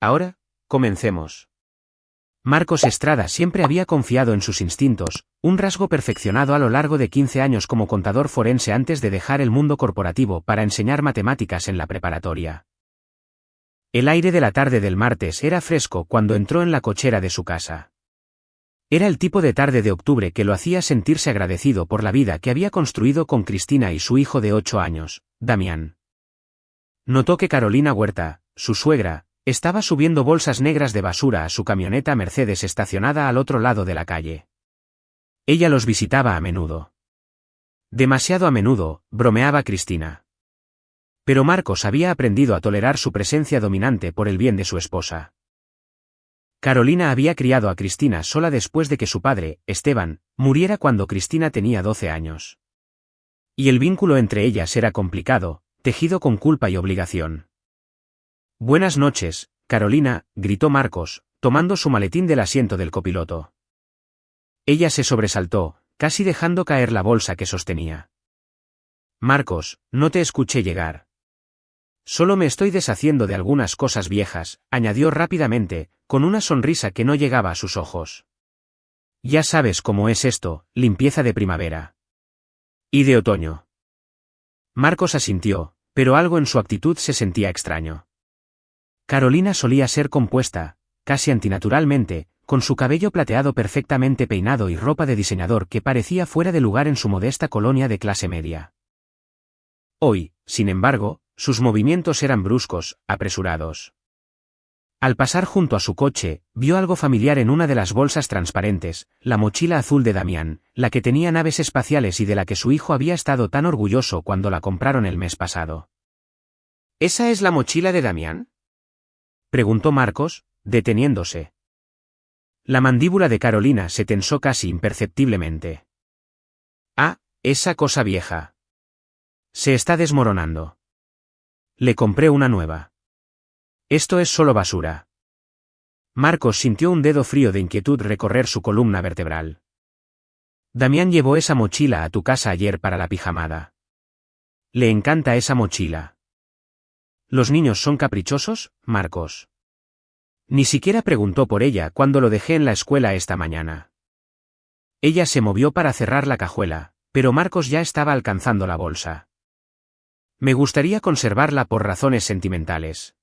Ahora, comencemos. Marcos Estrada siempre había confiado en sus instintos, un rasgo perfeccionado a lo largo de 15 años como contador forense antes de dejar el mundo corporativo para enseñar matemáticas en la preparatoria. El aire de la tarde del martes era fresco cuando entró en la cochera de su casa. Era el tipo de tarde de octubre que lo hacía sentirse agradecido por la vida que había construido con Cristina y su hijo de 8 años, Damián. Notó que Carolina Huerta, su suegra, estaba subiendo bolsas negras de basura a su camioneta Mercedes estacionada al otro lado de la calle. Ella los visitaba a menudo. Demasiado a menudo, bromeaba Cristina. Pero Marcos había aprendido a tolerar su presencia dominante por el bien de su esposa. Carolina había criado a Cristina sola después de que su padre, Esteban, muriera cuando Cristina tenía 12 años. Y el vínculo entre ellas era complicado, tejido con culpa y obligación. «Buenas noches, Carolina», gritó Marcos, tomando su maletín del asiento del copiloto. Ella se sobresaltó, casi dejando caer la bolsa que sostenía. «Marcos, no te escuché llegar». «Solo me estoy deshaciendo de algunas cosas viejas», añadió rápidamente, con una sonrisa que no llegaba a sus ojos. «Ya sabes cómo es esto, limpieza de primavera. Y de otoño». Marcos asintió, pero algo en su actitud se sentía extraño. Carolina solía ser compuesta, casi antinaturalmente, con su cabello plateado perfectamente peinado y ropa de diseñador que parecía fuera de lugar en su modesta colonia de clase media. Hoy, sin embargo, sus movimientos eran bruscos, apresurados. Al pasar junto a su coche, vio algo familiar en una de las bolsas transparentes, la mochila azul de Damián, la que tenía naves espaciales y de la que su hijo había estado tan orgulloso cuando la compraron el mes pasado. ¿Esa es la mochila de Damián?, preguntó Marcos, deteniéndose. La mandíbula de Carolina se tensó casi imperceptiblemente. «Ah, esa cosa vieja. Se está desmoronando. Le compré una nueva. Esto es solo basura». Marcos sintió un dedo frío de inquietud recorrer su columna vertebral. «Damián llevó esa mochila a tu casa ayer para la pijamada. Le encanta esa mochila». ¿Los niños son caprichosos, Marcos? Ni siquiera preguntó por ella cuando lo dejé en la escuela esta mañana. Ella se movió para cerrar la cajuela, pero Marcos ya estaba alcanzando la bolsa. Me gustaría conservarla por razones sentimentales.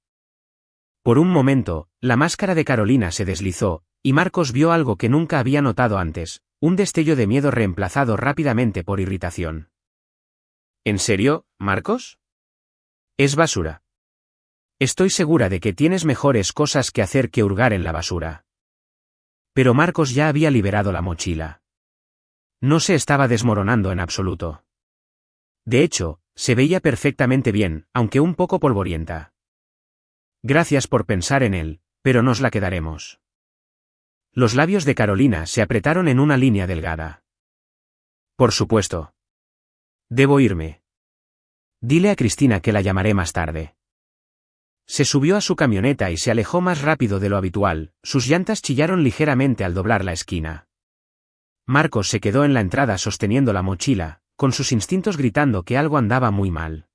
Por un momento, la máscara de Carolina se deslizó, y Marcos vio algo que nunca había notado antes, un destello de miedo reemplazado rápidamente por irritación. ¿En serio, Marcos? Es basura. Estoy segura de que tienes mejores cosas que hacer que hurgar en la basura. Pero Marcos ya había liberado la mochila. No se estaba desmoronando en absoluto. De hecho, se veía perfectamente bien, aunque un poco polvorienta. Gracias por pensar en él, pero nos la quedaremos. Los labios de Carolina se apretaron en una línea delgada. Por supuesto. Debo irme. Dile a Cristina que la llamaré más tarde. Se subió a su camioneta y se alejó más rápido de lo habitual, sus llantas chillaron ligeramente al doblar la esquina. Marcos se quedó en la entrada sosteniendo la mochila, con sus instintos gritando que algo andaba muy mal.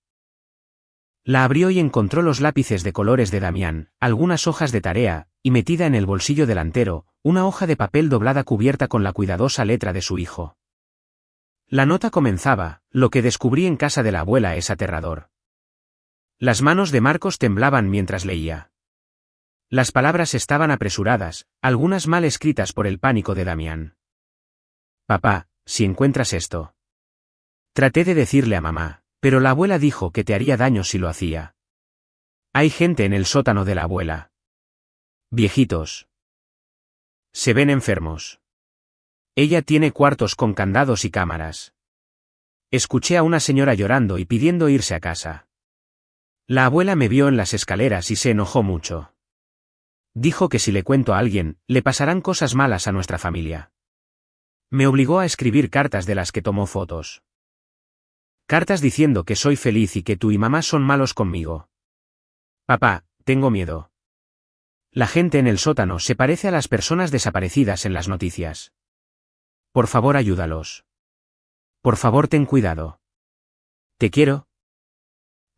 La abrió y encontró los lápices de colores de Damián, algunas hojas de tarea, y metida en el bolsillo delantero, una hoja de papel doblada cubierta con la cuidadosa letra de su hijo. La nota comenzaba: lo que descubrí en casa de la abuela es aterrador. Las manos de Marcos temblaban mientras leía. Las palabras estaban apresuradas, algunas mal escritas por el pánico de Damián. Papá, si encuentras esto. Traté de decirle a mamá, pero la abuela dijo que te haría daño si lo hacía. Hay gente en el sótano de la abuela. Viejitos. Se ven enfermos. Ella tiene cuartos con candados y cámaras. Escuché a una señora llorando y pidiendo irse a casa. La abuela me vio en las escaleras y se enojó mucho. Dijo que si le cuento a alguien, le pasarán cosas malas a nuestra familia. Me obligó a escribir cartas de las que tomó fotos. Cartas diciendo que soy feliz y que tú y mamá son malos conmigo. Papá, tengo miedo. La gente en el sótano se parece a las personas desaparecidas en las noticias. Por favor, ayúdalos. Por favor, ten cuidado. Te quiero.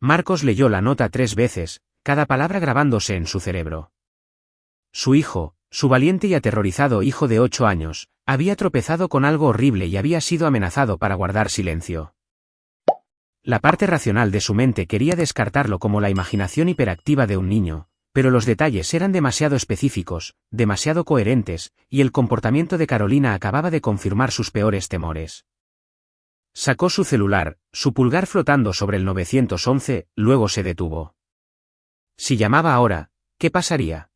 Marcos leyó la nota 3 veces, cada palabra grabándose en su cerebro. Su hijo, su valiente y aterrorizado hijo de 8 años, había tropezado con algo horrible y había sido amenazado para guardar silencio. La parte racional de su mente quería descartarlo como la imaginación hiperactiva de un niño, pero los detalles eran demasiado específicos, demasiado coherentes, y el comportamiento de Carolina acababa de confirmar sus peores temores. Sacó su celular, su pulgar flotando sobre el 911, luego se detuvo. Si llamaba ahora, ¿qué pasaría?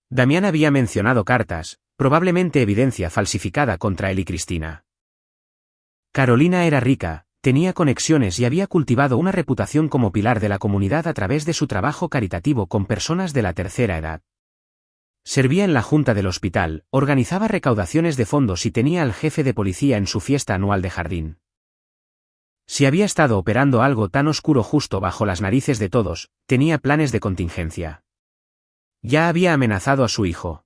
Damián había mencionado cartas, probablemente evidencia falsificada contra él y Cristina. Carolina era rica, tenía conexiones y había cultivado una reputación como pilar de la comunidad a través de su trabajo caritativo con personas de la tercera edad. Servía en la junta del hospital, organizaba recaudaciones de fondos y tenía al jefe de policía en su fiesta anual de jardín. Si había estado operando algo tan oscuro justo bajo las narices de todos, tenía planes de contingencia. Ya había amenazado a su hijo.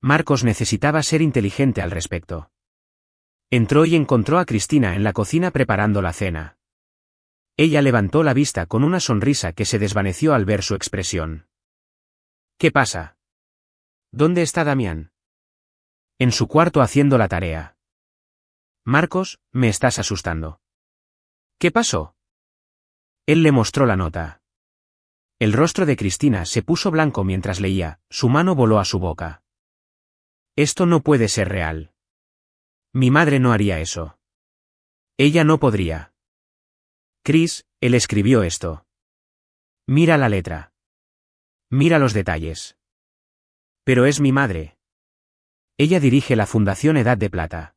Marcos necesitaba ser inteligente al respecto. Entró y encontró a Cristina en la cocina preparando la cena. Ella levantó la vista con una sonrisa que se desvaneció al ver su expresión. ¿Qué pasa? ¿Dónde está Damián? En su cuarto haciendo la tarea. Marcos, me estás asustando. ¿Qué pasó? Él le mostró la nota. El rostro de Cristina se puso blanco mientras leía, su mano voló a su boca. Esto no puede ser real. Mi madre no haría eso. Ella no podría. Chris, él escribió esto. Mira la letra. Mira los detalles. Pero es mi madre. Ella dirige la Fundación Edad de Plata.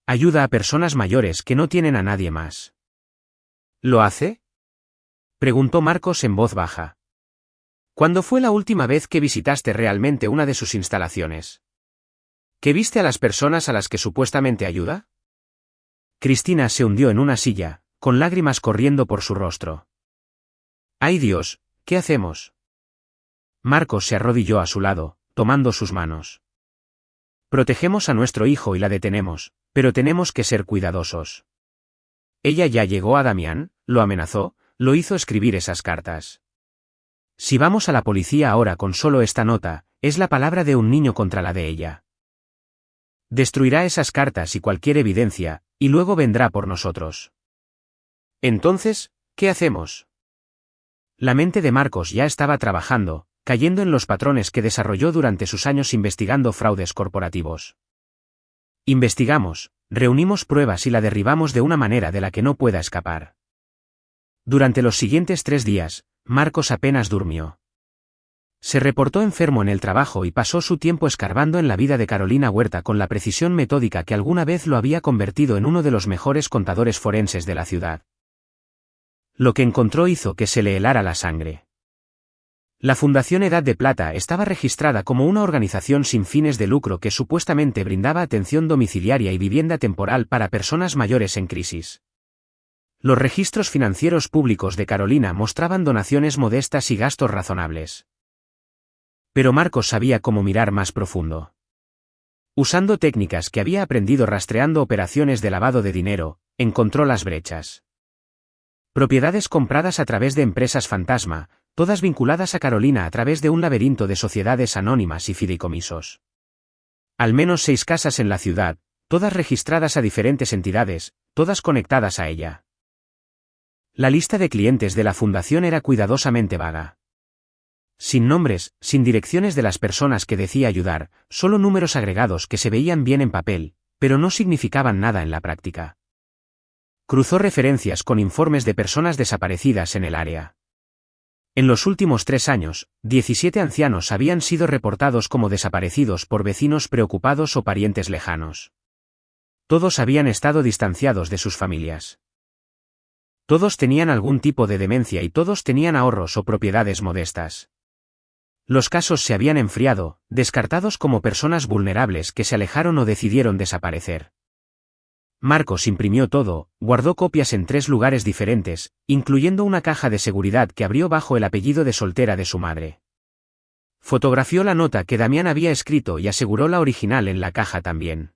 Ayuda a personas mayores que no tienen a nadie más. ¿Lo hace? Preguntó Marcos en voz baja. ¿Cuándo fue la última vez que visitaste realmente una de sus instalaciones? ¿Que viste a las personas a las que supuestamente ayuda? Cristina se hundió en una silla, con lágrimas corriendo por su rostro. ¡Ay Dios! ¿Qué hacemos? Marcos se arrodilló a su lado, tomando sus manos. Protegemos a nuestro hijo y la detenemos, pero tenemos que ser cuidadosos. Ella ya llegó a Damián, lo amenazó, lo hizo escribir esas cartas. Si vamos a la policía ahora con solo esta nota, es la palabra de un niño contra la de ella. Destruirá esas cartas y cualquier evidencia, y luego vendrá por nosotros. Entonces, ¿qué hacemos? La mente de Marcos ya estaba trabajando, cayendo en los patrones que desarrolló durante sus años investigando fraudes corporativos. Investigamos, reunimos pruebas y la derribamos de una manera de la que no pueda escapar. Durante los siguientes 3 días, Marcos apenas durmió. Se reportó enfermo en el trabajo y pasó su tiempo escarbando en la vida de Carolina Huerta con la precisión metódica que alguna vez lo había convertido en uno de los mejores contadores forenses de la ciudad. Lo que encontró hizo que se le helara la sangre. La Fundación Edad de Plata estaba registrada como una organización sin fines de lucro que supuestamente brindaba atención domiciliaria y vivienda temporal para personas mayores en crisis. Los registros financieros públicos de Carolina mostraban donaciones modestas y gastos razonables. Pero Marcos sabía cómo mirar más profundo. Usando técnicas que había aprendido rastreando operaciones de lavado de dinero, encontró las brechas. Propiedades compradas a través de empresas fantasma, todas vinculadas a Carolina a través de un laberinto de sociedades anónimas y fideicomisos. Al menos 6 casas en la ciudad, todas registradas a diferentes entidades, todas conectadas a ella. La lista de clientes de la fundación era cuidadosamente vaga. Sin nombres, sin direcciones de las personas que decía ayudar, solo números agregados que se veían bien en papel, pero no significaban nada en la práctica. Cruzó referencias con informes de personas desaparecidas en el área. En los últimos 3 años, 17 ancianos habían sido reportados como desaparecidos por vecinos preocupados o parientes lejanos. Todos habían estado distanciados de sus familias. Todos tenían algún tipo de demencia y todos tenían ahorros o propiedades modestas. Los casos se habían enfriado, descartados como personas vulnerables que se alejaron o decidieron desaparecer. Marcos imprimió todo, guardó copias en 3 lugares diferentes, incluyendo una caja de seguridad que abrió bajo el apellido de soltera de su madre. Fotografió la nota que Damián había escrito y aseguró la original en la caja también.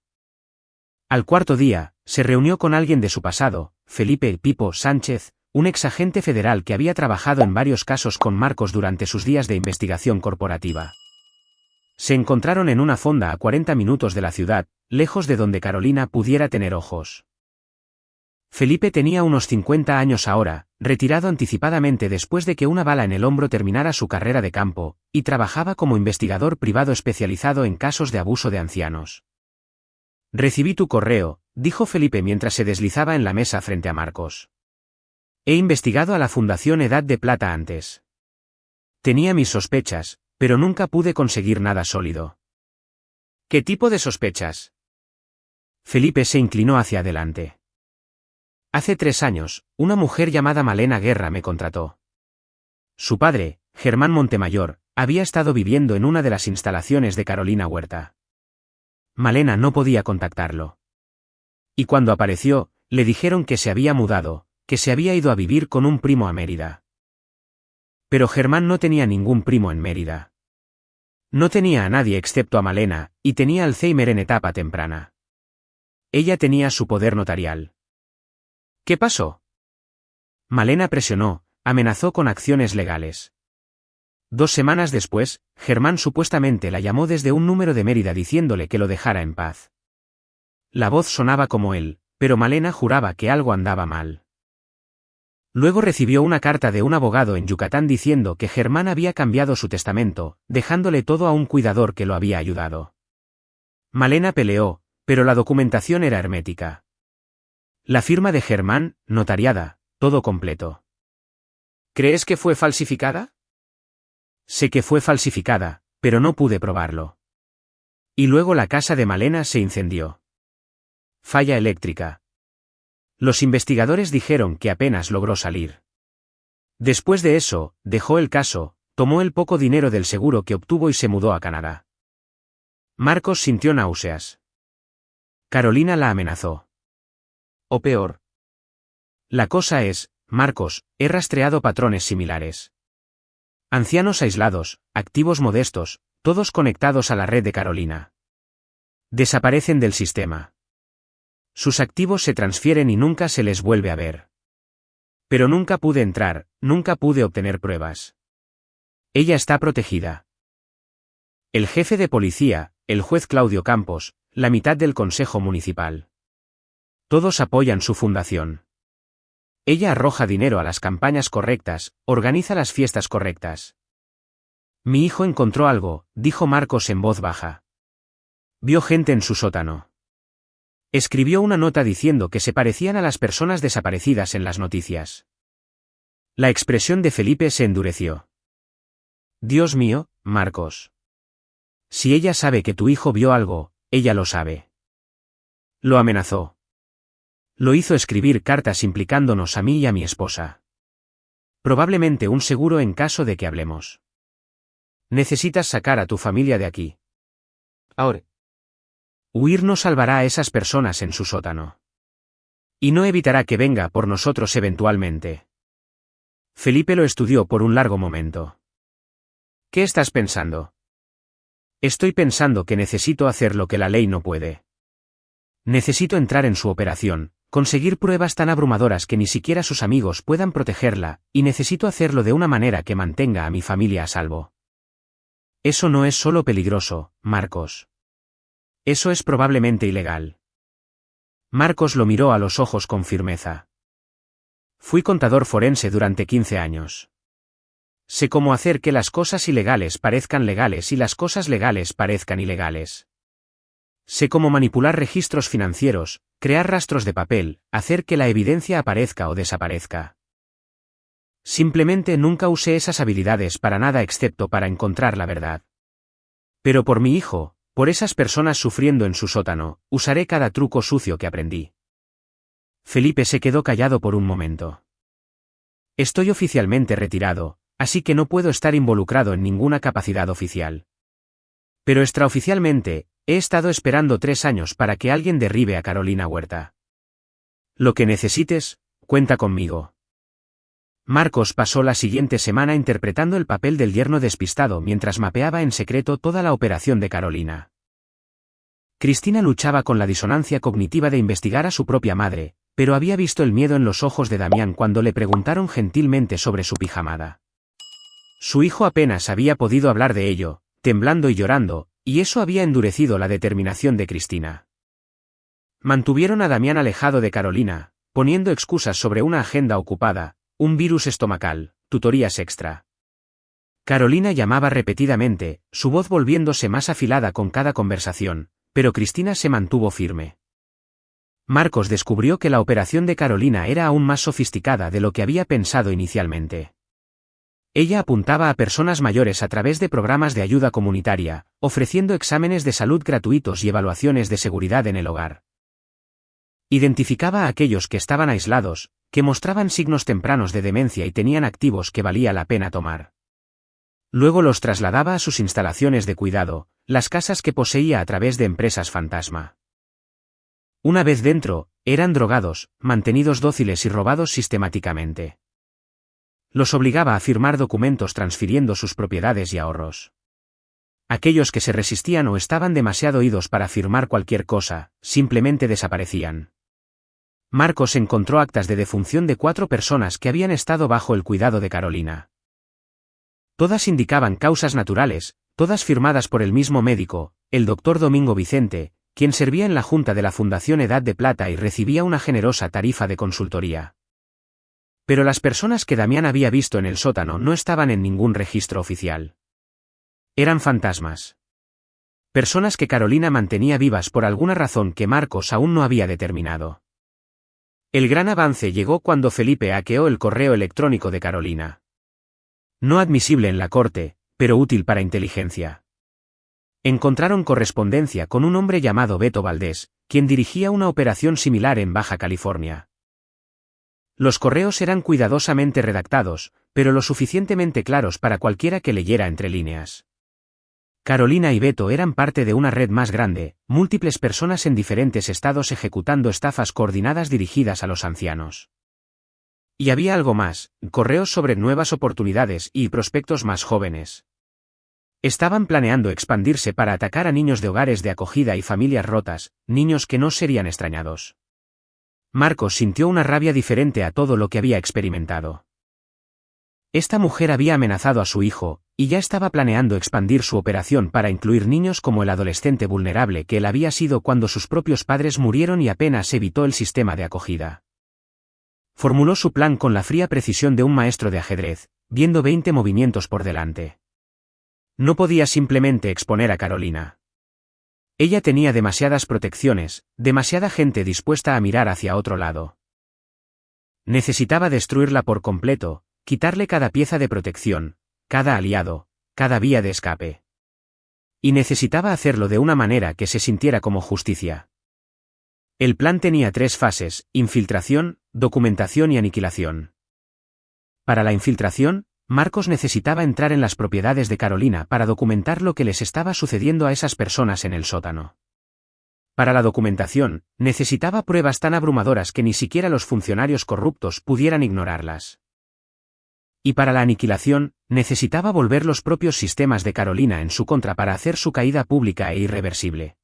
Al 4º día, se reunió con alguien de su pasado, Felipe Pipo Sánchez, un exagente federal que había trabajado en varios casos con Marcos durante sus días de investigación corporativa. Se encontraron en una fonda a 40 minutos de la ciudad, lejos de donde Carolina pudiera tener ojos. Felipe tenía unos 50 años ahora, retirado anticipadamente después de que una bala en el hombro terminara su carrera de campo, y trabajaba como investigador privado especializado en casos de abuso de ancianos. Recibí tu correo, dijo Felipe mientras se deslizaba en la mesa frente a Marcos. He investigado a la Fundación Edad de Plata antes. Tenía mis sospechas, pero nunca pude conseguir nada sólido. ¿Qué tipo de sospechas? Felipe se inclinó hacia adelante. Hace 3 años, una mujer llamada Malena Guerra me contrató. Su padre, Germán Montemayor, había estado viviendo en una de las instalaciones de Carolina Huerta. Malena no podía contactarlo. Y cuando apareció, le dijeron que se había mudado, que se había ido a vivir con un primo a Mérida. Pero Germán no tenía ningún primo en Mérida. No tenía a nadie excepto a Malena, y tenía Alzheimer en etapa temprana. Ella tenía su poder notarial. ¿Qué pasó? Malena presionó, amenazó con acciones legales. 2 semanas después, Germán supuestamente la llamó desde un número de Mérida diciéndole que lo dejara en paz. La voz sonaba como él, pero Malena juraba que algo andaba mal. Luego recibió una carta de un abogado en Yucatán diciendo que Germán había cambiado su testamento, dejándole todo a un cuidador que lo había ayudado. Malena peleó, pero la documentación era hermética. La firma de Germán, notariada, todo completo. ¿Crees que fue falsificada? Sé que fue falsificada, pero no pude probarlo. Y luego la casa de Malena se incendió. Falla eléctrica. Los investigadores dijeron que apenas logró salir. Después de eso, dejó el caso, tomó el poco dinero del seguro que obtuvo y se mudó a Canadá. Marcos sintió náuseas. Carolina la amenazó. O peor. La cosa es, Marcos, he rastreado patrones similares. Ancianos aislados, activos modestos, todos conectados a la red de Carolina. Desaparecen del sistema. Sus activos se transfieren y nunca se les vuelve a ver. Pero nunca pude entrar, nunca pude obtener pruebas. Ella está protegida. El jefe de policía, el juez Claudio Campos, la mitad del consejo municipal. Todos apoyan su fundación. Ella arroja dinero a las campañas correctas, organiza las fiestas correctas. Mi hijo encontró algo, dijo Marcos en voz baja. Vio gente en su sótano. Escribió una nota diciendo que se parecían a las personas desaparecidas en las noticias. La expresión de Felipe se endureció. Dios mío, Marcos. Si ella sabe que tu hijo vio algo, ella lo sabe. Lo amenazó. Lo hizo escribir cartas implicándonos a mí y a mi esposa. Probablemente un seguro en caso de que hablemos. Necesitas sacar a tu familia de aquí. Ahora. Huir no salvará a esas personas en su sótano. Y no evitará que venga por nosotros eventualmente. Felipe lo estudió por un largo momento. ¿Qué estás pensando? Estoy pensando que necesito hacer lo que la ley no puede. Necesito entrar en su operación, conseguir pruebas tan abrumadoras que ni siquiera sus amigos puedan protegerla, y necesito hacerlo de una manera que mantenga a mi familia a salvo. Eso no es solo peligroso, Marcos. Eso es probablemente ilegal. Marcos lo miró a los ojos con firmeza. Fui contador forense durante 15 años. Sé cómo hacer que las cosas ilegales parezcan legales y las cosas legales parezcan ilegales. Sé cómo manipular registros financieros, crear rastros de papel, hacer que la evidencia aparezca o desaparezca. Simplemente nunca usé esas habilidades para nada excepto para encontrar la verdad. Pero por mi hijo, por esas personas sufriendo en su sótano, usaré cada truco sucio que aprendí. Felipe se quedó callado por un momento. Estoy oficialmente retirado, así que no puedo estar involucrado en ninguna capacidad oficial. Pero extraoficialmente, he estado esperando 3 años para que alguien derribe a Carolina Huerta. Lo que necesites, cuenta conmigo. Marcos pasó la siguiente semana interpretando el papel del yerno despistado mientras mapeaba en secreto toda la operación de Carolina. Cristina luchaba con la disonancia cognitiva de investigar a su propia madre, pero había visto el miedo en los ojos de Damián cuando le preguntaron gentilmente sobre su pijamada. Su hijo apenas había podido hablar de ello, temblando y llorando, y eso había endurecido la determinación de Cristina. Mantuvieron a Damián alejado de Carolina, poniendo excusas sobre una agenda ocupada, un virus estomacal, tutorías extra. Carolina llamaba repetidamente, su voz volviéndose más afilada con cada conversación, pero Cristina se mantuvo firme. Marcos descubrió que la operación de Carolina era aún más sofisticada de lo que había pensado inicialmente. Ella apuntaba a personas mayores a través de programas de ayuda comunitaria, ofreciendo exámenes de salud gratuitos y evaluaciones de seguridad en el hogar. Identificaba a aquellos que estaban aislados, que mostraban signos tempranos de demencia y tenían activos que valía la pena tomar. Luego los trasladaba a sus instalaciones de cuidado, las casas que poseía a través de empresas fantasma. Una vez dentro, eran drogados, mantenidos dóciles y robados sistemáticamente. Los obligaba a firmar documentos transfiriendo sus propiedades y ahorros. Aquellos que se resistían o estaban demasiado idos para firmar cualquier cosa, simplemente desaparecían. Marcos encontró actas de defunción de 4 personas que habían estado bajo el cuidado de Carolina. Todas indicaban causas naturales, todas firmadas por el mismo médico, el doctor Domingo Vicente, quien servía en la junta de la Fundación Edad de Plata y recibía una generosa tarifa de consultoría. Pero las personas que Damián había visto en el sótano no estaban en ningún registro oficial. Eran fantasmas. Personas que Carolina mantenía vivas por alguna razón que Marcos aún no había determinado. El gran avance llegó cuando Felipe hackeó el correo electrónico de Carolina. No admisible en la corte, pero útil para inteligencia. Encontraron correspondencia con un hombre llamado Beto Valdés, quien dirigía una operación similar en Baja California. Los correos eran cuidadosamente redactados, pero lo suficientemente claros para cualquiera que leyera entre líneas. Carolina y Beto eran parte de una red más grande, múltiples personas en diferentes estados ejecutando estafas coordinadas dirigidas a los ancianos. Y había algo más, correos sobre nuevas oportunidades y prospectos más jóvenes. Estaban planeando expandirse para atacar a niños de hogares de acogida y familias rotas, niños que no serían extrañados. Marcos sintió una rabia diferente a todo lo que había experimentado. Esta mujer había amenazado a su hijo, y ya estaba planeando expandir su operación para incluir niños como el adolescente vulnerable que él había sido cuando sus propios padres murieron y apenas evitó el sistema de acogida. Formuló su plan con la fría precisión de un maestro de ajedrez, viendo 20 movimientos por delante. No podía simplemente exponer a Carolina. Ella tenía demasiadas protecciones, demasiada gente dispuesta a mirar hacia otro lado. Necesitaba destruirla por completo, quitarle cada pieza de protección, cada aliado, cada vía de escape. Y necesitaba hacerlo de una manera que se sintiera como justicia. El plan tenía 3 fases: infiltración, documentación y aniquilación. Para la infiltración, Marcos necesitaba entrar en las propiedades de Carolina para documentar lo que les estaba sucediendo a esas personas en el sótano. Para la documentación, necesitaba pruebas tan abrumadoras que ni siquiera los funcionarios corruptos pudieran ignorarlas. Y para la aniquilación, necesitaba volver los propios sistemas de Carolina en su contra para hacer su caída pública e irreversible.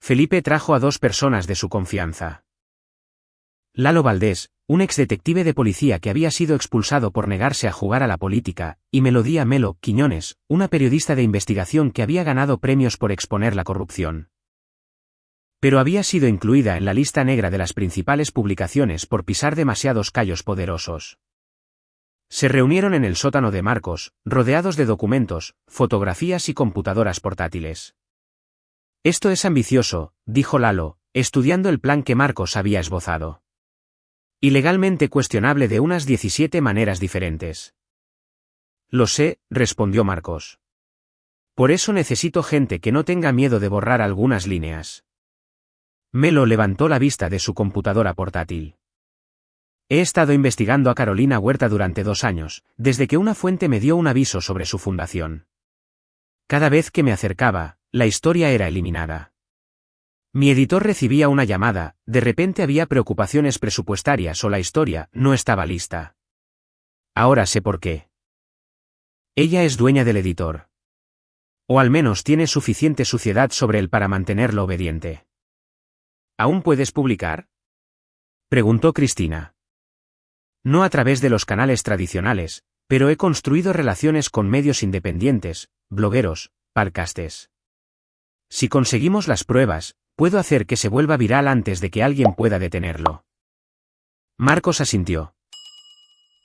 Felipe trajo a 2 personas de su confianza. Lalo Valdés, un exdetective de policía que había sido expulsado por negarse a jugar a la política, y Melodía Melo Quiñones, una periodista de investigación que había ganado premios por exponer la corrupción. Pero había sido incluida en la lista negra de las principales publicaciones por pisar demasiados callos poderosos. Se reunieron en el sótano de Marcos, rodeados de documentos, fotografías y computadoras portátiles. Esto es ambicioso, dijo Lalo, estudiando el plan que Marcos había esbozado. Y legalmente cuestionable de unas 17 maneras diferentes. Lo sé, respondió Marcos. Por eso necesito gente que no tenga miedo de borrar algunas líneas. Melo levantó la vista de su computadora portátil. He estado investigando a Carolina Huerta durante 2 años, desde que una fuente me dio un aviso sobre su fundación. Cada vez que me acercaba, la historia era eliminada. Mi editor recibía una llamada, de repente había preocupaciones presupuestarias o la historia no estaba lista. Ahora sé por qué. Ella es dueña del editor. O al menos tiene suficiente suciedad sobre él para mantenerlo obediente. ¿Aún puedes publicar?, preguntó Cristina. No a través de los canales tradicionales, pero he construido relaciones con medios independientes, blogueros, Parcastes. Si conseguimos las pruebas, puedo hacer que se vuelva viral antes de que alguien pueda detenerlo. Marcos asintió.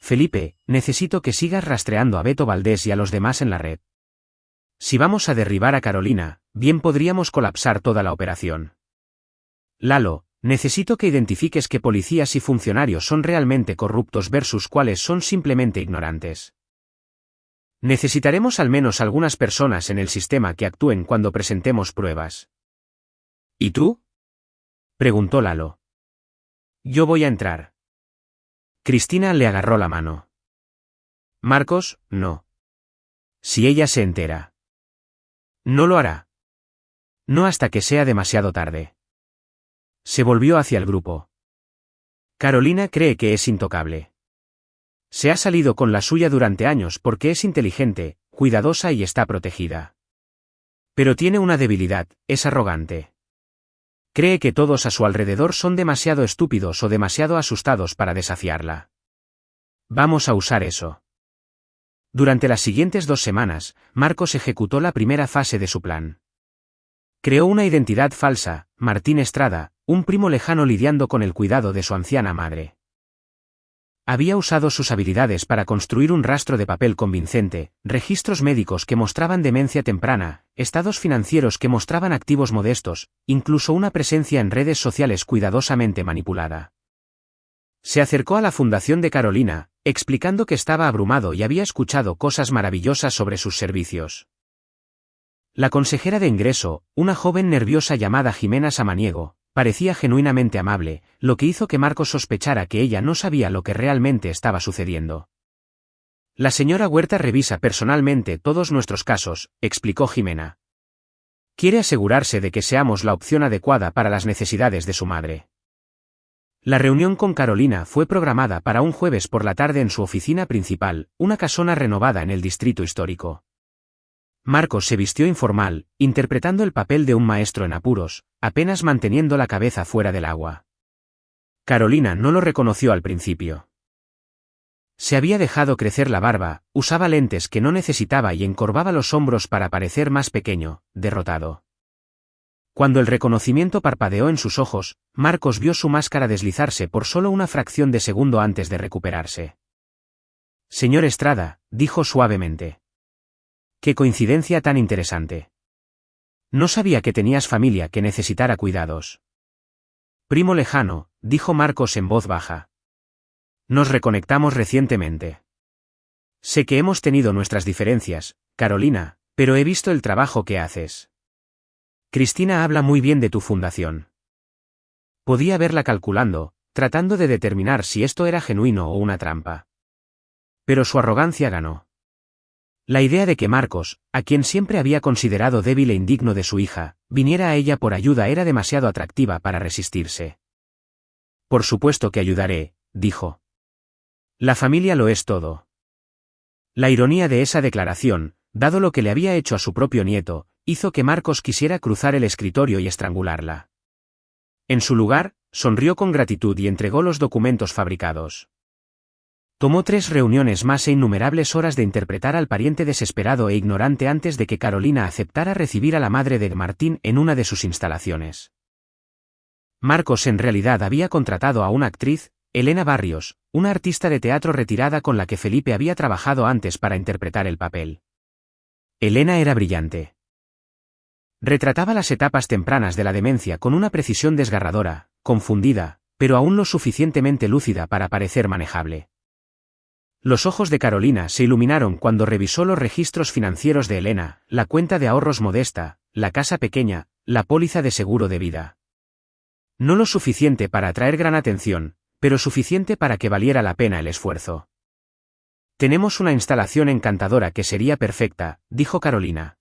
Felipe, necesito que sigas rastreando a Beto Valdés y a los demás en la red. Si vamos a derribar a Carolina, bien podríamos colapsar toda la operación. Lalo, necesito que identifiques qué policías y funcionarios son realmente corruptos versus cuáles son simplemente ignorantes. Necesitaremos al menos algunas personas en el sistema que actúen cuando presentemos pruebas. ¿Y tú? Preguntó Lalo. Yo voy a entrar. Cristina le agarró la mano. Marcos, no. Si ella se entera. No lo hará. No hasta que sea demasiado tarde. Se volvió hacia el grupo. Carolina cree que es intocable. Se ha salido con la suya durante años porque es inteligente, cuidadosa y está protegida. Pero tiene una debilidad, es arrogante. Cree que todos a su alrededor son demasiado estúpidos o demasiado asustados para desafiarla. Vamos a usar eso. Durante las siguientes 2 semanas, Marcos ejecutó la primera fase de su plan. Creó una identidad falsa, Martín Estrada, un primo lejano lidiando con el cuidado de su anciana madre. Había usado sus habilidades para construir un rastro de papel convincente, registros médicos que mostraban demencia temprana, estados financieros que mostraban activos modestos, incluso una presencia en redes sociales cuidadosamente manipulada. Se acercó a la fundación de Carolina, explicando que estaba abrumado y había escuchado cosas maravillosas sobre sus servicios. La consejera de ingreso, una joven nerviosa llamada Jimena Samaniego, parecía genuinamente amable, lo que hizo que Marcos sospechara que ella no sabía lo que realmente estaba sucediendo. La señora Huerta revisa personalmente todos nuestros casos, explicó Jimena. Quiere asegurarse de que seamos la opción adecuada para las necesidades de su madre. La reunión con Carolina fue programada para un jueves por la tarde en su oficina principal, una casona renovada en el distrito histórico. Marcos se vistió informal, interpretando el papel de un maestro en apuros, apenas manteniendo la cabeza fuera del agua. Carolina no lo reconoció al principio. Se había dejado crecer la barba, usaba lentes que no necesitaba y encorvaba los hombros para parecer más pequeño, derrotado. Cuando el reconocimiento parpadeó en sus ojos, Marcos vio su máscara deslizarse por solo una fracción de segundo antes de recuperarse. Señor Estrada, dijo suavemente. ¡Qué coincidencia tan interesante! No sabía que tenías familia que necesitara cuidados. Primo lejano, dijo Marcos en voz baja. Nos reconectamos recientemente. Sé que hemos tenido nuestras diferencias, Carolina, pero he visto el trabajo que haces. Cristina habla muy bien de tu fundación. Podía verla calculando, tratando de determinar si esto era genuino o una trampa. Pero su arrogancia ganó. La idea de que Marcos, a quien siempre había considerado débil e indigno de su hija, viniera a ella por ayuda era demasiado atractiva para resistirse. Por supuesto que ayudaré, dijo. La familia lo es todo. La ironía de esa declaración, dado lo que le había hecho a su propio nieto, hizo que Marcos quisiera cruzar el escritorio y estrangularla. En su lugar, sonrió con gratitud y entregó los documentos fabricados. Tomó 3 reuniones más e innumerables horas de interpretar al pariente desesperado e ignorante antes de que Carolina aceptara recibir a la madre de Martín en una de sus instalaciones. Marcos en realidad había contratado a una actriz, Elena Barrios, una artista de teatro retirada con la que Felipe había trabajado antes para interpretar el papel. Elena era brillante. Retrataba las etapas tempranas de la demencia con una precisión desgarradora, confundida, pero aún lo suficientemente lúcida para parecer manejable. Los ojos de Carolina se iluminaron cuando revisó los registros financieros de Elena, la cuenta de ahorros modesta, la casa pequeña, la póliza de seguro de vida. No lo suficiente para atraer gran atención, pero suficiente para que valiera la pena el esfuerzo. Tenemos una instalación encantadora que sería perfecta, dijo Carolina.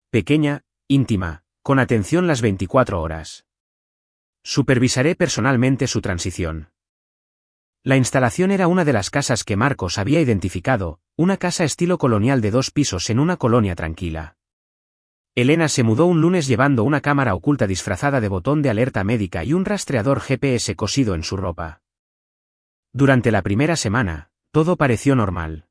Pequeña, íntima, con atención las 24 horas. Supervisaré personalmente su transición. La instalación era una de las casas que Marcos había identificado, una casa estilo colonial de 2 pisos en una colonia tranquila. Elena se mudó un lunes llevando una cámara oculta disfrazada de botón de alerta médica y un rastreador GPS cosido en su ropa. Durante la primera semana, todo pareció normal.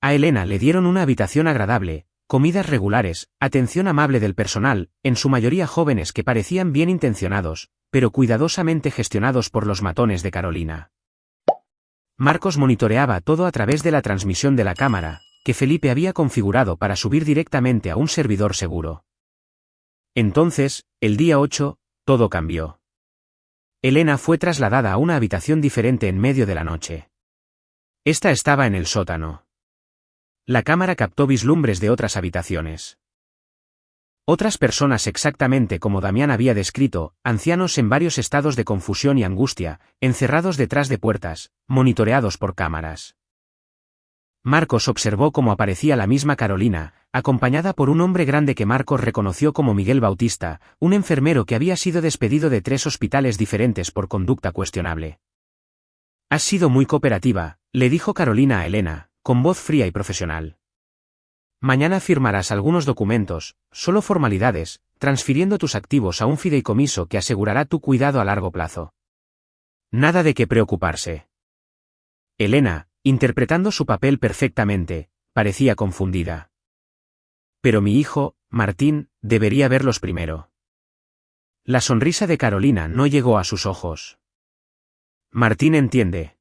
A Elena le dieron una habitación agradable, comidas regulares, atención amable del personal, en su mayoría jóvenes que parecían bien intencionados, pero cuidadosamente gestionados por los matones de Carolina. Marcos monitoreaba todo a través de la transmisión de la cámara, que Felipe había configurado para subir directamente a un servidor seguro. Entonces, el día 8, todo cambió. Elena fue trasladada a una habitación diferente en medio de la noche. Esta estaba en el sótano. La cámara captó vislumbres de otras habitaciones. Otras personas exactamente como Damián había descrito, ancianos en varios estados de confusión y angustia, encerrados detrás de puertas, monitoreados por cámaras. Marcos observó cómo aparecía la misma Carolina, acompañada por un hombre grande que Marcos reconoció como Miguel Bautista, un enfermero que había sido despedido de 3 hospitales diferentes por conducta cuestionable. «Has sido muy cooperativa», le dijo Carolina a Elena, con voz fría y profesional. «Mañana firmarás algunos documentos, solo formalidades, transfiriendo tus activos a un fideicomiso que asegurará tu cuidado a largo plazo. Nada de qué preocuparse». Elena, interpretando su papel perfectamente, parecía confundida. «Pero mi hijo, Martín, debería verlos primero». La sonrisa de Carolina no llegó a sus ojos. «Martín entiende.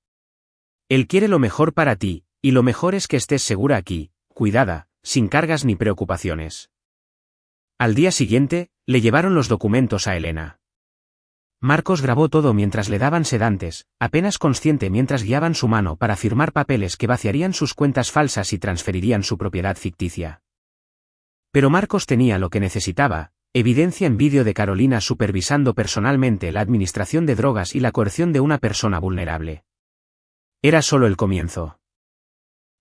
Él quiere lo mejor para ti, y lo mejor es que estés segura aquí, cuidada, sin cargas ni preocupaciones». Al día siguiente, le llevaron los documentos a Elena. Marcos grabó todo mientras le daban sedantes, apenas consciente mientras guiaban su mano para firmar papeles que vaciarían sus cuentas falsas y transferirían su propiedad ficticia. Pero Marcos tenía lo que necesitaba, evidencia en vídeo de Carolina supervisando personalmente la administración de drogas y la coerción de una persona vulnerable. Era solo el comienzo.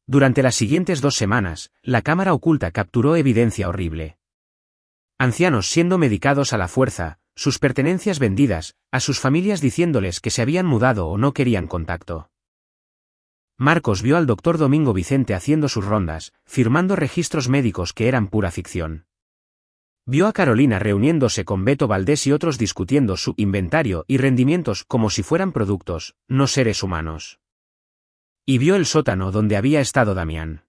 Durante las siguientes 2 semanas, la cámara oculta capturó evidencia horrible. Ancianos siendo medicados a la fuerza, sus pertenencias vendidas, a sus familias diciéndoles que se habían mudado o no querían contacto. Marcos vio al doctor Domingo Vicente haciendo sus rondas, firmando registros médicos que eran pura ficción. Vio a Carolina reuniéndose con Beto Valdés y otros discutiendo su inventario y rendimientos como si fueran productos, no seres humanos. Y vio el sótano donde había estado Damián.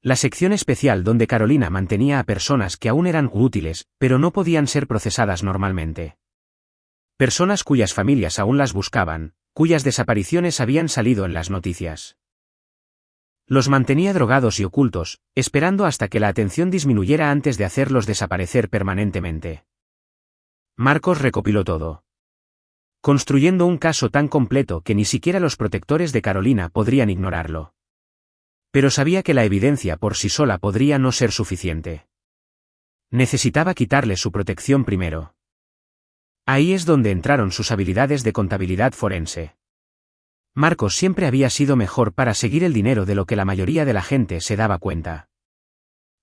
La sección especial donde Carolina mantenía a personas que aún eran útiles, pero no podían ser procesadas normalmente. Personas cuyas familias aún las buscaban, cuyas desapariciones habían salido en las noticias. Los mantenía drogados y ocultos, esperando hasta que la atención disminuyera antes de hacerlos desaparecer permanentemente. Marcos recopiló todo. Construyendo un caso tan completo que ni siquiera los protectores de Carolina podrían ignorarlo. Pero sabía que la evidencia por sí sola podría no ser suficiente. Necesitaba quitarle su protección primero. Ahí es donde entraron sus habilidades de contabilidad forense. Marcos siempre había sido mejor para seguir el dinero de lo que la mayoría de la gente se daba cuenta.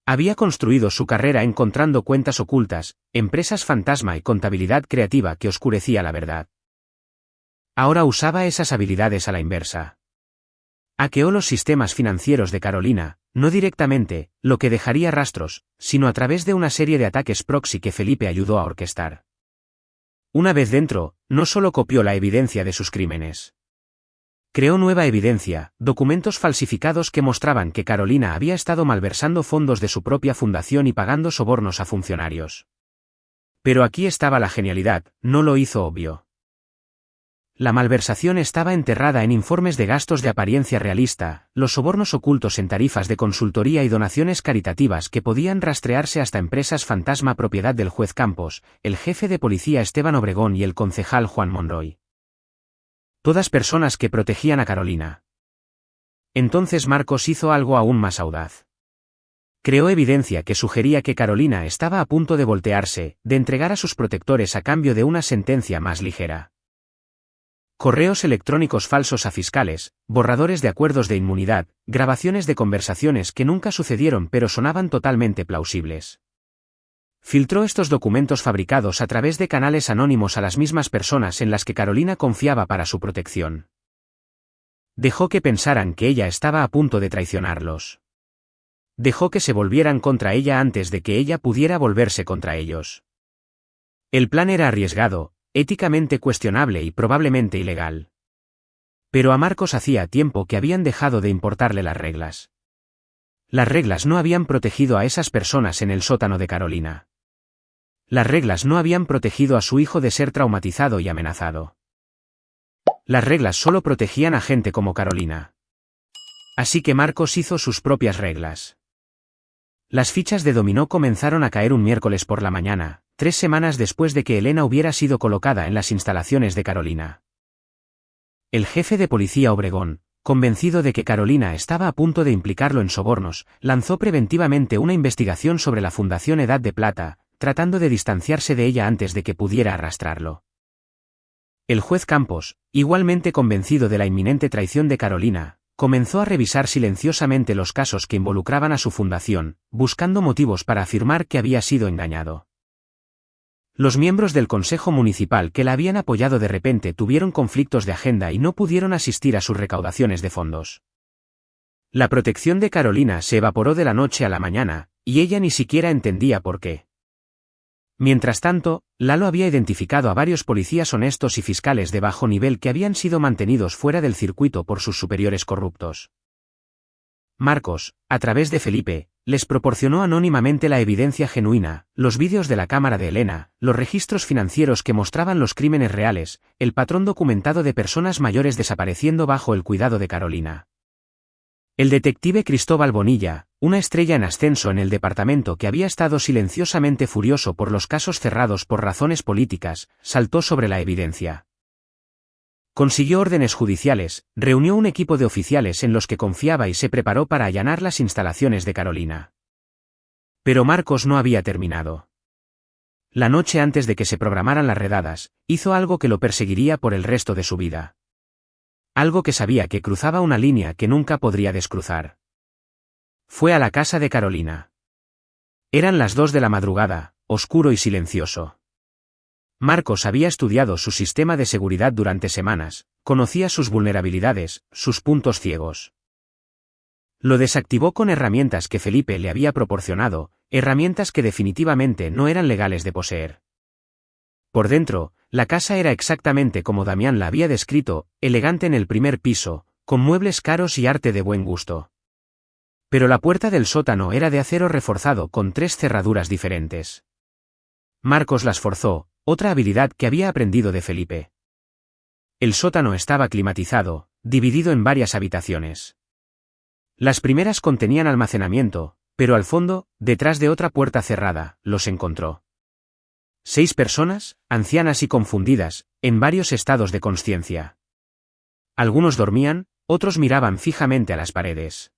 Había construido su carrera encontrando cuentas ocultas, empresas fantasma y contabilidad creativa que oscurecía la verdad. Ahora usaba esas habilidades a la inversa. Hackeó los sistemas financieros de Carolina, no directamente, lo que dejaría rastros, sino a través de una serie de ataques proxy que Felipe ayudó a orquestar. Una vez dentro, no solo copió la evidencia de sus crímenes. Creó nueva evidencia, documentos falsificados que mostraban que Carolina había estado malversando fondos de su propia fundación y pagando sobornos a funcionarios. Pero aquí estaba la genialidad, no lo hizo obvio. La malversación estaba enterrada en informes de gastos de apariencia realista, los sobornos ocultos en tarifas de consultoría y donaciones caritativas que podían rastrearse hasta empresas fantasma propiedad del juez Campos, el jefe de policía Esteban Obregón y el concejal Juan Monroy. Todas personas que protegían a Carolina. Entonces Marcos hizo algo aún más audaz. Creó evidencia que sugería que Carolina estaba a punto de voltearse, de entregar a sus protectores a cambio de una sentencia más ligera. Correos electrónicos falsos a fiscales, borradores de acuerdos de inmunidad, grabaciones de conversaciones que nunca sucedieron pero sonaban totalmente plausibles. Filtró estos documentos fabricados a través de canales anónimos a las mismas personas en las que Carolina confiaba para su protección. Dejó que pensaran que ella estaba a punto de traicionarlos. Dejó que se volvieran contra ella antes de que ella pudiera volverse contra ellos. El plan era arriesgado, éticamente cuestionable y probablemente ilegal. Pero a Marcos hacía tiempo que habían dejado de importarle las reglas. Las reglas no habían protegido a esas personas en el sótano de Carolina. Las reglas no habían protegido a su hijo de ser traumatizado y amenazado. Las reglas solo protegían a gente como Carolina. Así que Marcos hizo sus propias reglas. Las fichas de dominó comenzaron a caer un miércoles por la mañana, 3 semanas después de que Elena hubiera sido colocada en las instalaciones de Carolina. El jefe de policía Obregón, convencido de que Carolina estaba a punto de implicarlo en sobornos, lanzó preventivamente una investigación sobre la Fundación Edad de Plata, tratando de distanciarse de ella antes de que pudiera arrastrarlo. El juez Campos, igualmente convencido de la inminente traición de Carolina, comenzó a revisar silenciosamente los casos que involucraban a su fundación, buscando motivos para afirmar que había sido engañado. Los miembros del Consejo Municipal que la habían apoyado de repente tuvieron conflictos de agenda y no pudieron asistir a sus recaudaciones de fondos. La protección de Carolina se evaporó de la noche a la mañana, y ella ni siquiera entendía por qué. Mientras tanto, Lalo había identificado a varios policías honestos y fiscales de bajo nivel que habían sido mantenidos fuera del circuito por sus superiores corruptos. Marcos, a través de Felipe, les proporcionó anónimamente la evidencia genuina, los vídeos de la cámara de Elena, los registros financieros que mostraban los crímenes reales, el patrón documentado de personas mayores desapareciendo bajo el cuidado de Carolina. El detective Cristóbal Bonilla, una estrella en ascenso en el departamento que había estado silenciosamente furioso por los casos cerrados por razones políticas, saltó sobre la evidencia. Consiguió órdenes judiciales, reunió un equipo de oficiales en los que confiaba y se preparó para allanar las instalaciones de Carolina. Pero Marcos no había terminado. La noche antes de que se programaran las redadas, hizo algo que lo perseguiría por el resto de su vida. Algo que sabía que cruzaba una línea que nunca podría descruzar. Fue a la casa de Carolina. Eran las 2 de la madrugada, oscuro y silencioso. Marcos había estudiado su sistema de seguridad durante semanas, conocía sus vulnerabilidades, sus puntos ciegos. Lo desactivó con herramientas que Felipe le había proporcionado, herramientas que definitivamente no eran legales de poseer. Por dentro, la casa era exactamente como Damián la había descrito, elegante en el primer piso, con muebles caros y arte de buen gusto. Pero la puerta del sótano era de acero reforzado con 3 cerraduras diferentes. Marcos las forzó, otra habilidad que había aprendido de Felipe. El sótano estaba climatizado, dividido en varias habitaciones. Las primeras contenían almacenamiento, pero al fondo, detrás de otra puerta cerrada, los encontró. 6 personas, ancianas y confundidas, en varios estados de consciencia. Algunos dormían, otros miraban fijamente a las paredes.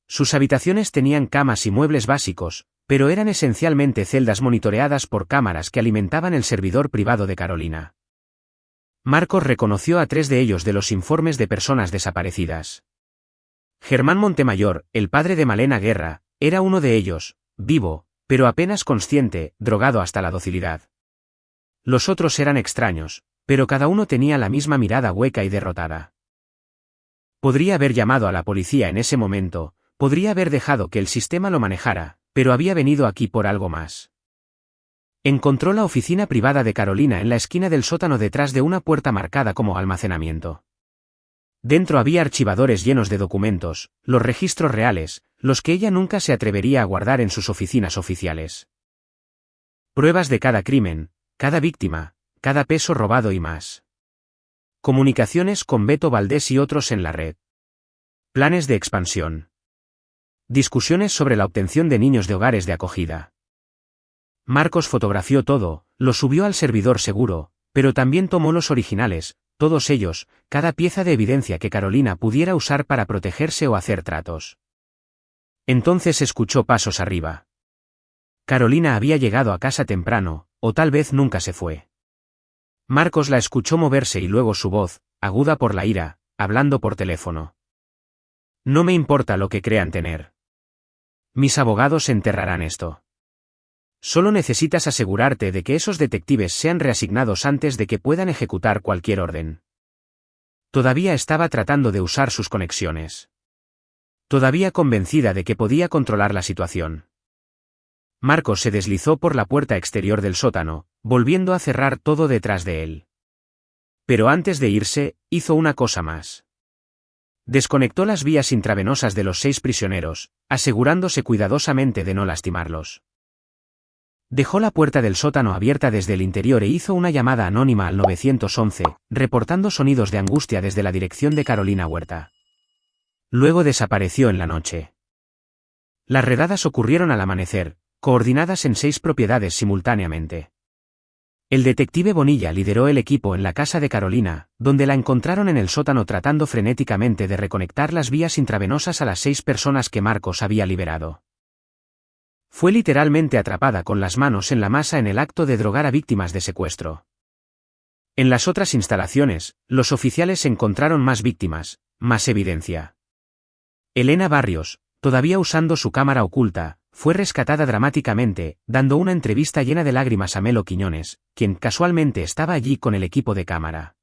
Sus habitaciones tenían camas y muebles básicos, pero eran esencialmente celdas monitoreadas por cámaras que alimentaban el servidor privado de Carolina. Marcos reconoció a 3 de ellos de los informes de personas desaparecidas. Germán Montemayor, el padre de Malena Guerra, era uno de ellos, vivo, pero apenas consciente, drogado hasta la docilidad. Los otros eran extraños, pero cada uno tenía la misma mirada hueca y derrotada. Podría haber llamado a la policía en ese momento, podría haber dejado que el sistema lo manejara, pero había venido aquí por algo más. Encontró la oficina privada de Carolina en la esquina del sótano detrás de una puerta marcada como almacenamiento. Dentro había archivadores llenos de documentos, los registros reales, los que ella nunca se atrevería a guardar en sus oficinas oficiales. Pruebas de cada crimen, cada víctima, cada peso robado y más. Comunicaciones con Beto Valdés y otros en la red. Planes de expansión. Discusiones sobre la obtención de niños de hogares de acogida. Marcos fotografió todo, lo subió al servidor seguro, pero también tomó los originales, todos ellos, cada pieza de evidencia que Carolina pudiera usar para protegerse o hacer tratos. Entonces escuchó pasos arriba. Carolina había llegado a casa temprano, o tal vez nunca se fue. Marcos la escuchó moverse y luego su voz, aguda por la ira, hablando por teléfono. No me importa lo que crean tener. Mis abogados enterrarán esto. Solo necesitas asegurarte de que esos detectives sean reasignados antes de que puedan ejecutar cualquier orden. Todavía estaba tratando de usar sus conexiones. Todavía convencida de que podía controlar la situación. Marcos se deslizó por la puerta exterior del sótano, volviendo a cerrar todo detrás de él. Pero antes de irse, hizo una cosa más. Desconectó las vías intravenosas de los 6 prisioneros, asegurándose cuidadosamente de no lastimarlos. Dejó la puerta del sótano abierta desde el interior e hizo una llamada anónima al 911, reportando sonidos de angustia desde la dirección de Carolina Huerta. Luego desapareció en la noche. Las redadas ocurrieron al amanecer, coordinadas en 6 propiedades simultáneamente. El detective Bonilla lideró el equipo en la casa de Carolina, donde la encontraron en el sótano tratando frenéticamente de reconectar las vías intravenosas a las 6 personas que Marcos había liberado. Fue literalmente atrapada con las manos en la masa en el acto de drogar a víctimas de secuestro. En las otras instalaciones, los oficiales encontraron más víctimas, más evidencia. Elena Barrios, todavía usando su cámara oculta, fue rescatada dramáticamente, dando una entrevista llena de lágrimas a Melo Quiñones, quien casualmente estaba allí con el equipo de cámara.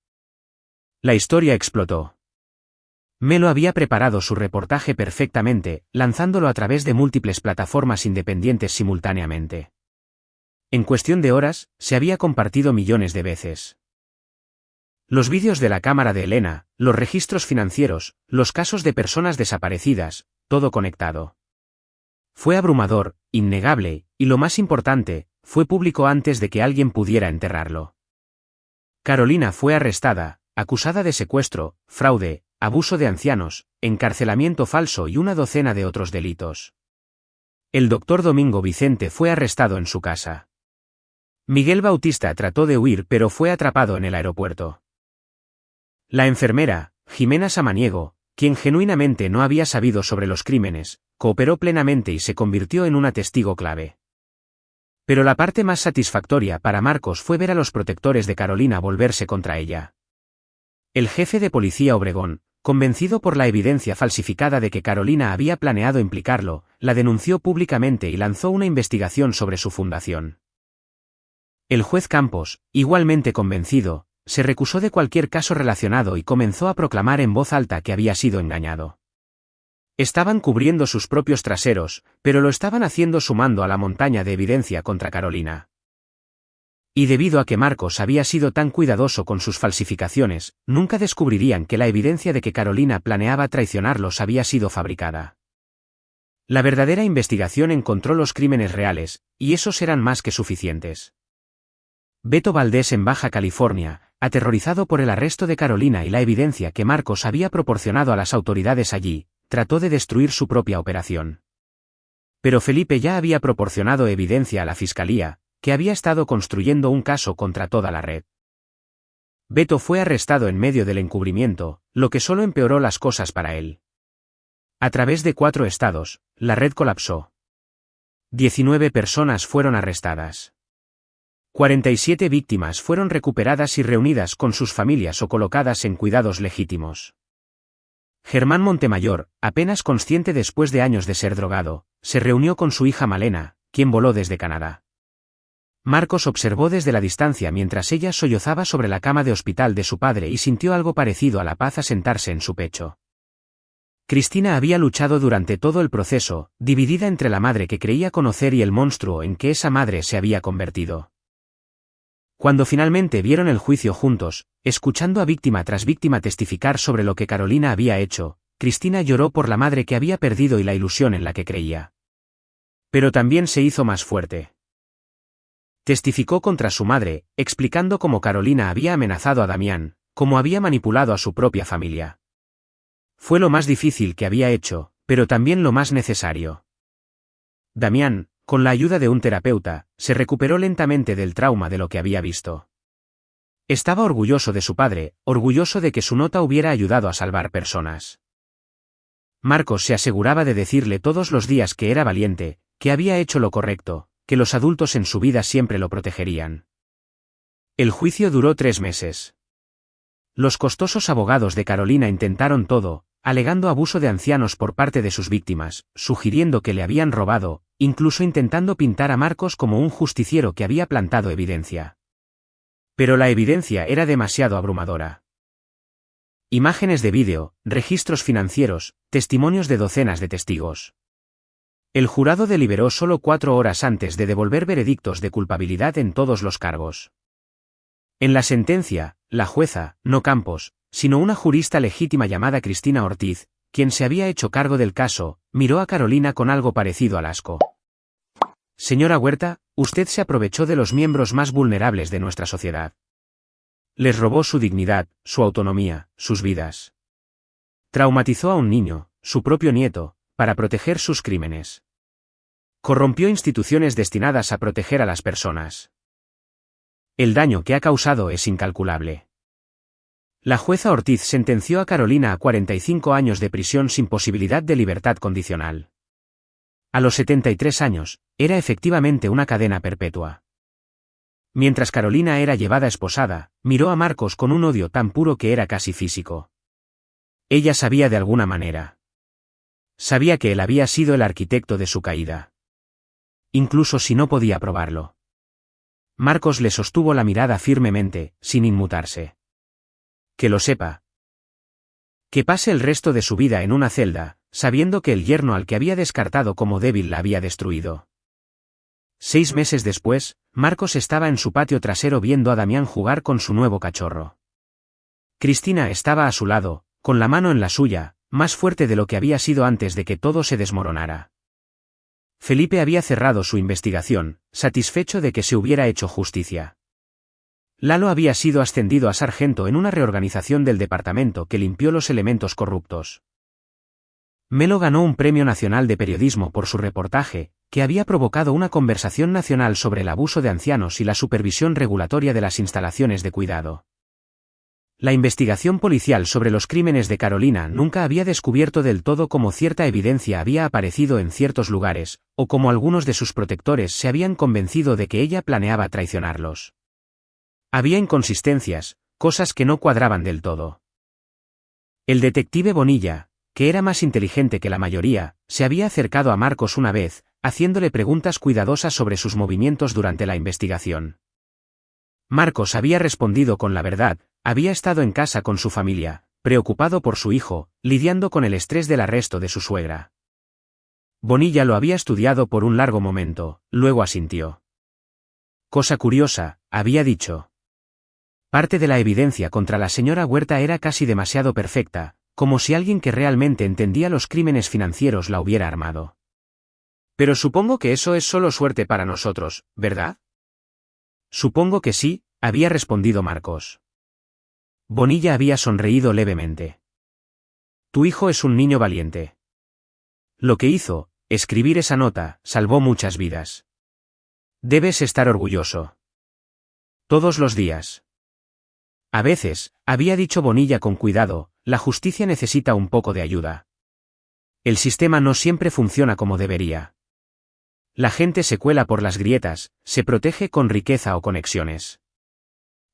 La historia explotó. Melo había preparado su reportaje perfectamente, lanzándolo a través de múltiples plataformas independientes simultáneamente. En cuestión de horas, se había compartido millones de veces. Los vídeos de la cámara de Elena, los registros financieros, los casos de personas desaparecidas, todo conectado. Fue abrumador, innegable, y lo más importante, fue público antes de que alguien pudiera enterrarlo. Carolina fue arrestada, acusada de secuestro, fraude, abuso de ancianos, encarcelamiento falso y una docena de otros delitos. El doctor Domingo Vicente fue arrestado en su casa. Miguel Bautista trató de huir pero fue atrapado en el aeropuerto. La enfermera, Jimena Samaniego, quien genuinamente no había sabido sobre los crímenes, cooperó plenamente y se convirtió en una testigo clave. Pero la parte más satisfactoria para Marcos fue ver a los protectores de Carolina volverse contra ella. El jefe de policía Obregón, convencido por la evidencia falsificada de que Carolina había planeado implicarlo, la denunció públicamente y lanzó una investigación sobre su fundación. El juez Campos, igualmente convencido, se recusó de cualquier caso relacionado y comenzó a proclamar en voz alta que había sido engañado. Estaban cubriendo sus propios traseros, pero lo estaban haciendo sumando a la montaña de evidencia contra Carolina. Y debido a que Marcos había sido tan cuidadoso con sus falsificaciones, nunca descubrirían que la evidencia de que Carolina planeaba traicionarlos había sido fabricada. La verdadera investigación encontró los crímenes reales, y esos eran más que suficientes. Beto Valdés en Baja California, aterrorizado por el arresto de Carolina y la evidencia que Marcos había proporcionado a las autoridades allí, trató de destruir su propia operación. Pero Felipe ya había proporcionado evidencia a la fiscalía, que había estado construyendo un caso contra toda la red. Beto fue arrestado en medio del encubrimiento, lo que solo empeoró las cosas para él. A través de 4 estados, la red colapsó. 19 personas fueron arrestadas. 47 víctimas fueron recuperadas y reunidas con sus familias o colocadas en cuidados legítimos. Germán Montemayor, apenas consciente después de años de ser drogado, se reunió con su hija Malena, quien voló desde Canadá. Marcos observó desde la distancia mientras ella sollozaba sobre la cama de hospital de su padre y sintió algo parecido a la paz asentarse en su pecho. Cristina había luchado durante todo el proceso, dividida entre la madre que creía conocer y el monstruo en que esa madre se había convertido. Cuando finalmente vieron el juicio juntos, escuchando a víctima tras víctima testificar sobre lo que Carolina había hecho, Cristina lloró por la madre que había perdido y la ilusión en la que creía. Pero también se hizo más fuerte. Testificó contra su madre, explicando cómo Carolina había amenazado a Damián, cómo había manipulado a su propia familia. Fue lo más difícil que había hecho, pero también lo más necesario. Damián, con la ayuda de un terapeuta, se recuperó lentamente del trauma de lo que había visto. Estaba orgulloso de su padre, orgulloso de que su nota hubiera ayudado a salvar personas. Marcos se aseguraba de decirle todos los días que era valiente, que había hecho lo correcto, que los adultos en su vida siempre lo protegerían. El juicio duró 3 meses. Los costosos abogados de Carolina intentaron todo, alegando abuso de ancianos por parte de sus víctimas, sugiriendo que le habían robado, incluso intentando pintar a Marcos como un justiciero que había plantado evidencia. Pero la evidencia era demasiado abrumadora. Imágenes de vídeo, registros financieros, testimonios de docenas de testigos. El jurado deliberó solo 4 horas antes de devolver veredictos de culpabilidad en todos los cargos. En la sentencia, la jueza, no Campos, sino una jurista legítima llamada Cristina Ortiz, quien se había hecho cargo del caso, miró a Carolina con algo parecido al asco. Señora Huerta, usted se aprovechó de los miembros más vulnerables de nuestra sociedad. Les robó su dignidad, su autonomía, sus vidas. Traumatizó a un niño, su propio nieto, para proteger sus crímenes. Corrompió instituciones destinadas a proteger a las personas. El daño que ha causado es incalculable. La jueza Ortiz sentenció a Carolina a 45 años de prisión sin posibilidad de libertad condicional. A los 73 años, era efectivamente una cadena perpetua. Mientras Carolina era llevada esposada, miró a Marcos con un odio tan puro que era casi físico. Ella sabía de alguna manera. Sabía que él había sido el arquitecto de su caída. Incluso si no podía probarlo. Marcos le sostuvo la mirada firmemente, sin inmutarse. Que lo sepa. Que pase el resto de su vida en una celda, sabiendo que el yerno al que había descartado como débil la había destruido. 6 meses después, Marcos estaba en su patio trasero viendo a Damián jugar con su nuevo cachorro. Cristina estaba a su lado, con la mano en la suya, más fuerte de lo que había sido antes de que todo se desmoronara. Felipe había cerrado su investigación, satisfecho de que se hubiera hecho justicia. Lalo había sido ascendido a sargento en una reorganización del departamento que limpió los elementos corruptos. Melo ganó un premio nacional de periodismo por su reportaje, que había provocado una conversación nacional sobre el abuso de ancianos y la supervisión regulatoria de las instalaciones de cuidado. La investigación policial sobre los crímenes de Carolina nunca había descubierto del todo cómo cierta evidencia había aparecido en ciertos lugares, o cómo algunos de sus protectores se habían convencido de que ella planeaba traicionarlos. Había inconsistencias, cosas que no cuadraban del todo. El detective Bonilla, que era más inteligente que la mayoría, se había acercado a Marcos una vez, haciéndole preguntas cuidadosas sobre sus movimientos durante la investigación. Marcos había respondido con la verdad, había estado en casa con su familia, preocupado por su hijo, lidiando con el estrés del arresto de su suegra. Bonilla lo había estudiado por un largo momento, luego asintió. Cosa curiosa, había dicho. Parte de la evidencia contra la señora Huerta era casi demasiado perfecta, como si alguien que realmente entendía los crímenes financieros la hubiera armado. Pero supongo que eso es solo suerte para nosotros, ¿verdad? Supongo que sí, había respondido Marcos. Bonilla había sonreído levemente. Tu hijo es un niño valiente. Lo que hizo, escribir esa nota, salvó muchas vidas. Debes estar orgulloso. Todos los días. A veces, había dicho Bonilla con cuidado, la justicia necesita un poco de ayuda. El sistema no siempre funciona como debería. La gente se cuela por las grietas, se protege con riqueza o conexiones.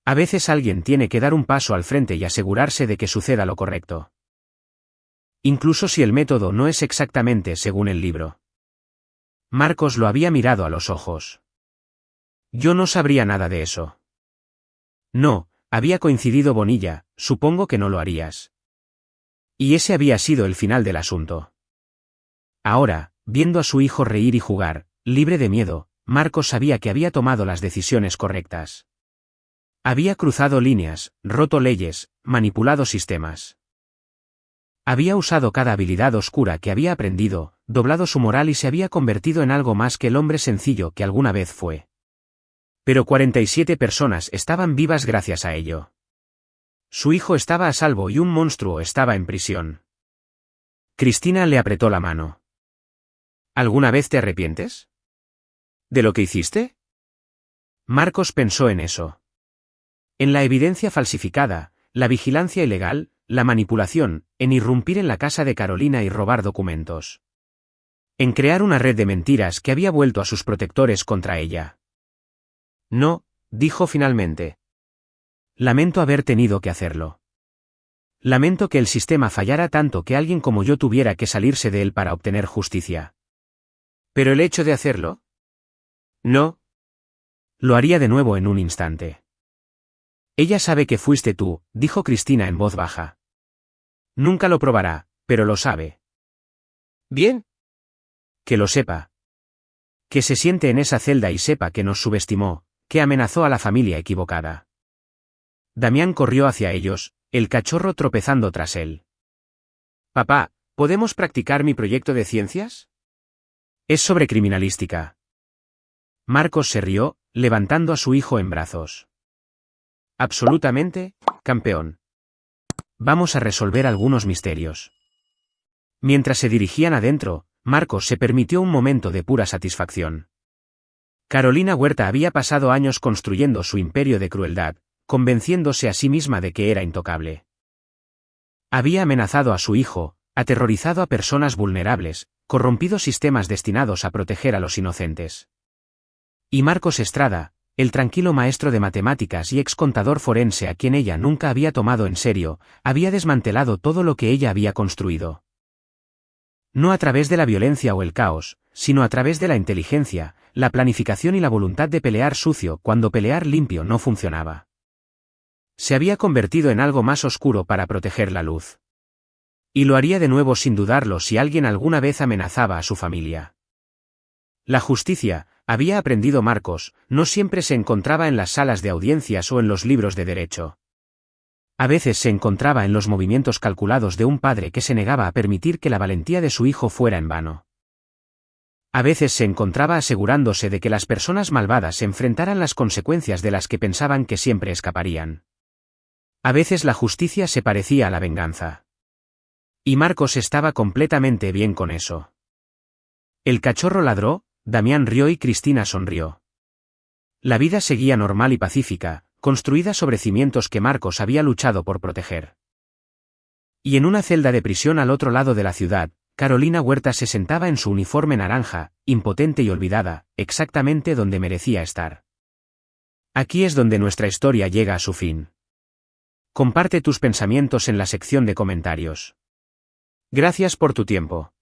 A veces alguien tiene que dar un paso al frente y asegurarse de que suceda lo correcto. Incluso si el método no es exactamente según el libro. Marcos lo había mirado a los ojos. Yo no sabría nada de eso. No, había coincidido Bonilla, supongo que no lo harías. Y ese había sido el final del asunto. Ahora, viendo a su hijo reír y jugar, libre de miedo, Marcos sabía que había tomado las decisiones correctas. Había cruzado líneas, roto leyes, manipulado sistemas. Había usado cada habilidad oscura que había aprendido, doblado su moral y se había convertido en algo más que el hombre sencillo que alguna vez fue. Pero 47 personas estaban vivas gracias a ello. Su hijo estaba a salvo y un monstruo estaba en prisión. Cristina le apretó la mano. ¿Alguna vez te arrepientes? ¿De lo que hiciste? Marcos pensó en eso. En la evidencia falsificada, la vigilancia ilegal, la manipulación, en irrumpir en la casa de Carolina y robar documentos. En crear una red de mentiras que había vuelto a sus protectores contra ella. No, dijo finalmente. Lamento haber tenido que hacerlo. Lamento que el sistema fallara tanto que alguien como yo tuviera que salirse de él para obtener justicia. ¿Pero el hecho de hacerlo? No. Lo haría de nuevo en un instante. Ella sabe que fuiste tú, dijo Cristina en voz baja. Nunca lo probará, pero lo sabe. Bien. Que lo sepa. Que se siente en esa celda y sepa que nos subestimó, que amenazó a la familia equivocada. Damián corrió hacia ellos, el cachorro tropezando tras él. Papá, ¿podemos practicar mi proyecto de ciencias? Es sobre criminalística. Marcos se rió, levantando a su hijo en brazos. Absolutamente, campeón. Vamos a resolver algunos misterios. Mientras se dirigían adentro, Marcos se permitió un momento de pura satisfacción. Carolina Huerta había pasado años construyendo su imperio de crueldad, convenciéndose a sí misma de que era intocable. Había amenazado a su hijo, aterrorizado a personas vulnerables, corrompido sistemas destinados a proteger a los inocentes. Y Marcos Estrada, el tranquilo maestro de matemáticas y ex contador forense a quien ella nunca había tomado en serio, había desmantelado todo lo que ella había construido. No a través de la violencia o el caos, sino a través de la inteligencia, la planificación y la voluntad de pelear sucio cuando pelear limpio no funcionaba. Se había convertido en algo más oscuro para proteger la luz. Y lo haría de nuevo sin dudarlo si alguien alguna vez amenazaba a su familia. La justicia, había aprendido Marcos, no siempre se encontraba en las salas de audiencias o en los libros de derecho. A veces se encontraba en los movimientos calculados de un padre que se negaba a permitir que la valentía de su hijo fuera en vano. A veces se encontraba asegurándose de que las personas malvadas enfrentaran las consecuencias de las que pensaban que siempre escaparían. A veces la justicia se parecía a la venganza. Y Marcos estaba completamente bien con eso. El cachorro ladró, Damián rió y Cristina sonrió. La vida seguía normal y pacífica, construida sobre cimientos que Marcos había luchado por proteger. Y en una celda de prisión al otro lado de la ciudad, Carolina Huerta se sentaba en su uniforme naranja, impotente y olvidada, exactamente donde merecía estar. Aquí es donde nuestra historia llega a su fin. Comparte tus pensamientos en la sección de comentarios. Gracias por tu tiempo.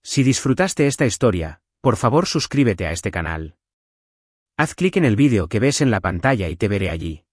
Si disfrutaste esta historia, por favor suscríbete a este canal. Haz clic en el vídeo que ves en la pantalla y te veré allí.